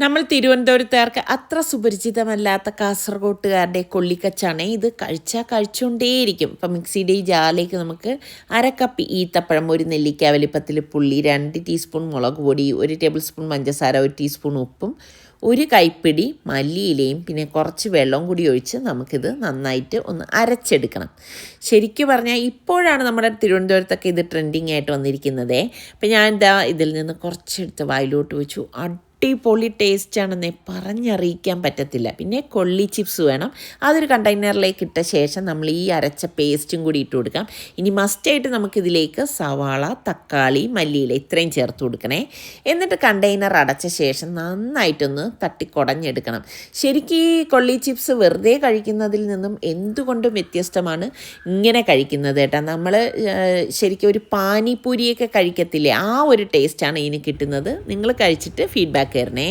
നമ്മൾ തിരുവനന്തപുരത്തുകാർക്ക് അത്ര സുപരിചിതമല്ലാത്ത കാസർഗോട്ടുകാരുടെ കൊള്ളിക്കച്ചാണ് ഇത്. കഴിച്ചുകൊണ്ടേയിരിക്കും. ഇപ്പം മിക്സിയുടെ ഈ ജാറിലേക്ക് നമുക്ക് അരക്കപ്പ് ഈത്തപ്പഴം, ഒരു നെല്ലിക്ക വലിപ്പത്തിൽ പുള്ളി, 2 ടീസ്പൂൺ മുളക് പൊടി, 1 ടേബിൾ സ്പൂൺ പഞ്ചസാര, 1 ടീസ്പൂൺ ഉപ്പും, 1 കൈപ്പിടി മല്ലിയിലയും പിന്നെ കുറച്ച് വെള്ളം കൂടി ഒഴിച്ച് നമുക്കിത് നന്നായിട്ട് ഒന്ന് അരച്ചെടുക്കണം. ശരിക്കും പറഞ്ഞാൽ ഇപ്പോഴാണ് നമ്മുടെ തിരുവനന്തപുരത്തൊക്കെ ഇത് ട്രെൻഡിങ് ആയിട്ട് വന്നിരിക്കുന്നത്. അപ്പം ഞാൻ ഇതിൽ നിന്ന് കുറച്ചെടുത്ത് വായിലോട്ട് വെച്ചു. അടിപൊളി ടേസ്റ്റാണെന്നേ പറഞ്ഞറിയിക്കാൻ പറ്റത്തില്ല. പിന്നെ കൊള്ളി ചിപ്സ് വേണം. അതൊരു കണ്ടെയ്നറിലേക്ക് ഇട്ട ശേഷം നമ്മൾ ഈ അരച്ച പേസ്റ്റും കൂടി ഇട്ട് കൊടുക്കാം. ഇനി മസ്റ്റായിട്ട് നമുക്കിതിലേക്ക് സവാള, തക്കാളി, മല്ലിയില ഇത്രയും ചേർത്ത് കൊടുക്കണേ. എന്നിട്ട് കണ്ടെയ്നർ അടച്ച ശേഷം നന്നായിട്ടൊന്ന് തട്ടിക്കുടഞ്ഞെടുക്കണം. ശരിക്കും ഈ കൊള്ളി ചിപ്സ് വെറുതെ കഴിക്കുന്നതിൽ നിന്നും എന്തുകൊണ്ടും വ്യത്യസ്തമാണ് ഇങ്ങനെ കഴിക്കുന്നത് കേട്ടോ. നമ്മൾ ശരിക്കും ഒരു പാനിപ്പൂരിയൊക്കെ കഴിക്കത്തില്ലേ, ആ ഒരു ടേസ്റ്റാണ് ഇതിന് കിട്ടുന്നത്. നിങ്ങൾ കഴിച്ചിട്ട് ഫീഡ്ബാക്ക് തരണേ.